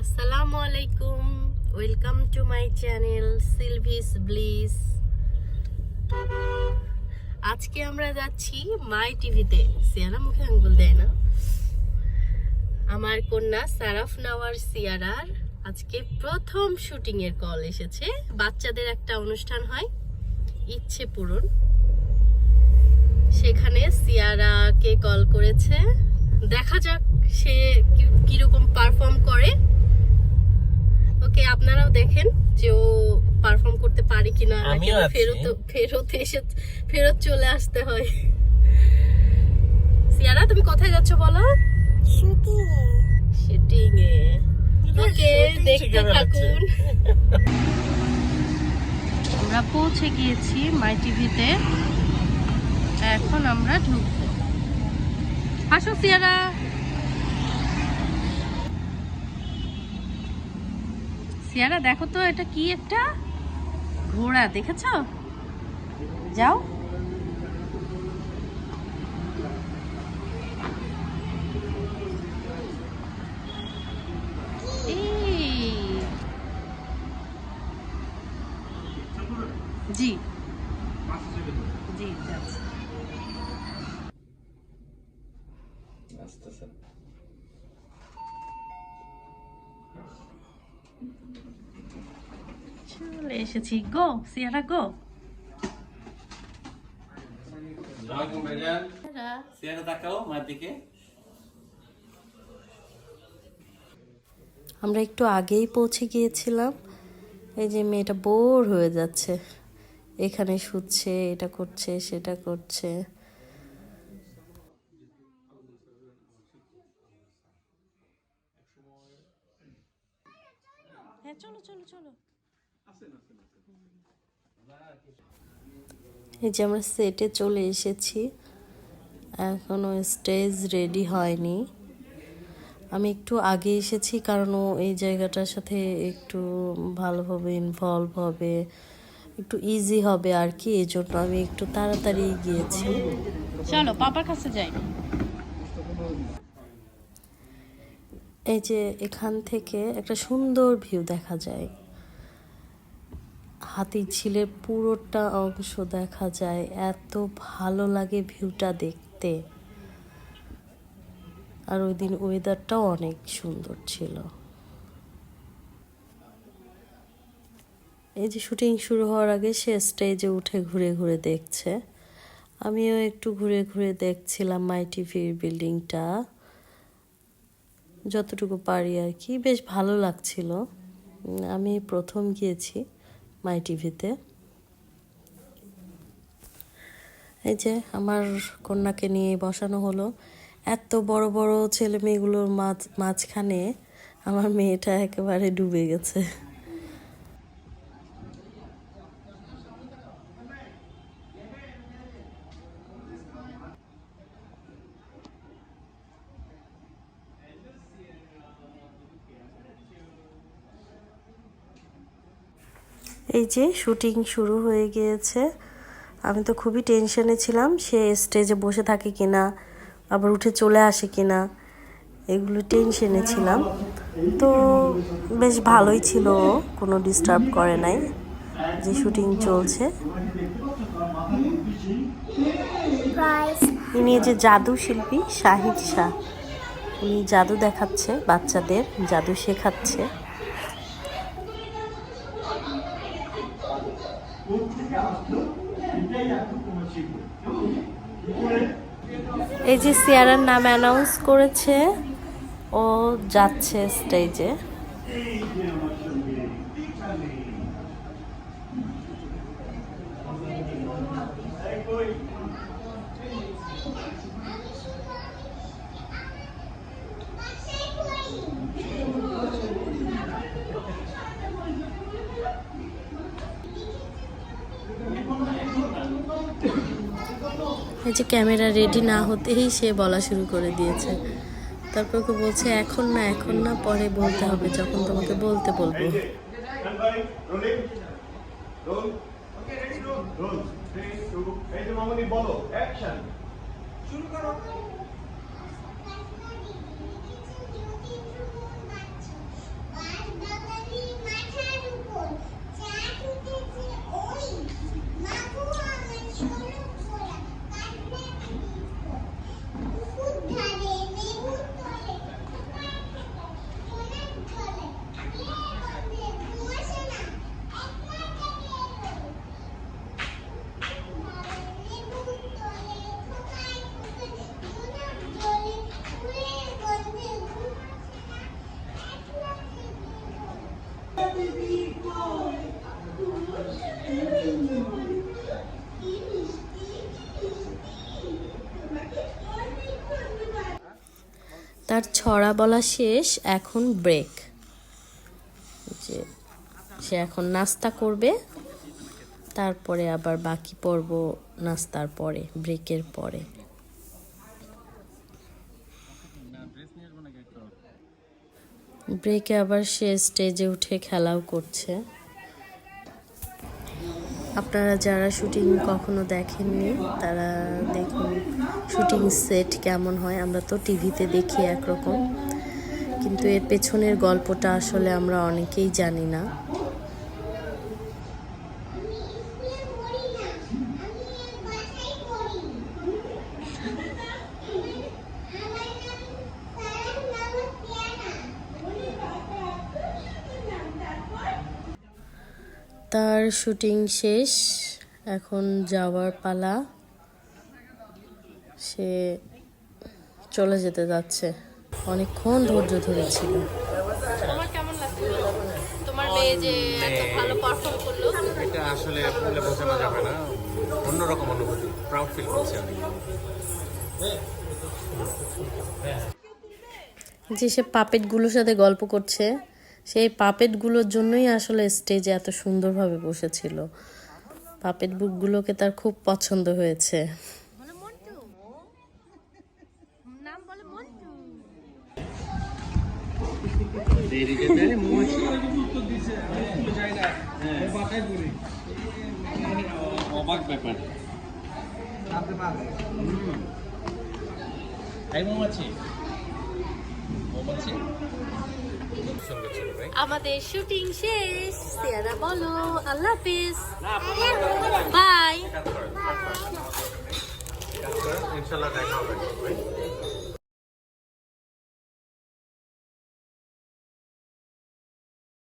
আসসালামু আলাইকুম, welcome to my channel Silvis Bliss. আজকে আমরা যাচ্ছি মাই টিভিতে। সিয়ারা মুখে আঙ্গুল দেয় না। আমার কন্যা সারাফনাওয়ার সিয়ারার আজকে প্রথম শুটিং এর কল এসেছে। বাচ্চাদের একটা অনুষ্ঠান হয়, ইচ্ছে পূরণ, সেখানে সিয়ারাকে কল করেছে। দেখা যাক সে কিরকম পারফর্ম করে। ওকে, আপনারাও দেখেন যে ও পারফর্ম করতে পারে কিনা, নাকি ফেরত চলে আসতে হয়। সিয়ারা, তুমি কোথায় যাচ্ছ বলো? শুটিং এ। ওকে, দেখতে থাকুন। আমরা পৌঁছে গিয়েছি মাই টিভিতে। এখন আমরা ঢুকবো। আসো সিয়ারা। সিয়ারা, দেখো তো এটা কি একটা ঘোড়া, দেখেছো? যাও। জি জি, চলে এসেছি। গো সিয়ারা, গো। সিয়ারা তাকাও মার দিকে। আমরা একটু আগেই পৌঁছে গিয়েছিলাম। এই যে মেয়েটা বোর হয়ে যাচ্ছে, এখানে শুচ্ছে, এটা করছে, সেটা করছে। হ্যাঁ, চলো চলো চলো। এই যে আমরা সেটে চলে এসেছি, এখনো স্টেজ রেডি হয়নি। আমি একটু আগে এসেছি কারণ ও এই জায়গাটার সাথে একটু ভালোভাবে ইনভলভ হবে, একটু ইজি হবে আর কি। এই জন্য আমি একটু তাড়াতাড়ি গিয়েছি। চলো পাপার কাছে যাই। এই যে এখান থেকে একটা সুন্দর ভিউ দেখা যায়, হাতিঝিলের পুরোটা অংশ দেখা যায়। এত ভালো লাগে ভিউটা দেখতে। আর ওই দিন ওয়েদারটাও অনেক সুন্দর ছিল। এই যে শুটিং শুরু হওয়ার আগে সে স্টেজে উঠে ঘুরে ঘুরে দেখছে। আমিও একটু ঘুরে ঘুরে দেখছিলাম মাই টিভির বিল্ডিংটা, যতটুকু পারি আর কি। বেশ ভালো লাগছিল। আমি প্রথম গিয়েছি মাই টিভিতে। এই যে আমার কন্যাকে নিয়ে বসানো হলো। এত বড় বড় ছেলে মেয়েগুলোর মাঝখানে আমার মেয়েটা একেবারে ডুবে গেছে। এই যে শুটিং শুরু হয়ে গিয়েছে। আমি তো খুবই টেনশনে ছিলাম, সে স্টেজে বসে থাকে কিনা, আবার উঠে চলে আসে কিনা, এগুলো টেনশনে ছিলাম। তো বেশ ভালোই ছিল, কোনো ডিস্টার্ব করে নাই। যে শুটিং চলছে, ইনি যে জাদু শিল্পী শাহিদ শাহ, উনি জাদু দেখাচ্ছে, বাচ্চাদের জাদু শেখাচ্ছে। এই যে সিয়ারার নাম অ্যানাউন্স করেছে, ও যাচ্ছে স্টেজে। এই যে ক্যামেরা রেডি না হতেই সে বলা শুরু করে দিয়েছে। তারপর ওকে বলছে এখন না, এখন না, পরে বলতে হবে, যখন তোমাকে বলতে বলবো। তার ছড়া বলা শেষ, এখন ব্রেক। যে সে এখন নাস্তা করবে, তারপরে আবার বাকি পর্ব নাস্তার পরে, ব্রেকের পরে। ব্রেকে আবার সে স্টেজে উঠে খেলাও করছে। আপনারা যারা শুটিং কখনো দেখেননি তারা দেখুন শুটিং সেট কেমন হয়। আমরা তো টিভিতে দেখি একরকম, কিন্তু এর পেছনের গল্পটা আসলে আমরা অনেকেই জানি না। তার শুটিং শেষ, এখন যাওয়ার পালা। সে চলে যেতে যাচ্ছে। অনেকক্ষণ ধৈর্য ধরেছিল। তোমার কেমন লাগছে? তোমার মেয়ে যে এত ভালো পারফর্ম করলো, এটা আসলে বলে বোঝানো যাবে না, অন্যরকম অনুভূতি, প্রাউড ফিল করছি আমি। যে সে পাপেটগুলোর সাথে গল্প করছে, সেই পাপেটগুলোর জন্যই আসলে স্টেজে এত সুন্দরভাবে বসেছিল। পাপেট বুকগুলোকে তার খুব পছন্দ হয়েছে। বলো মন্টু, নাম বলো মন্টু। অবাক ব্যাপার। এই মৌমাছি, মৌমাছি সুন্দর ছিল ভাই। আমাদের শুটিং শেষ। সিয়ারা বলো আল্লাহ হাফিজ, বাই। ইনশাল্লাহ দেখা হবে ভাই।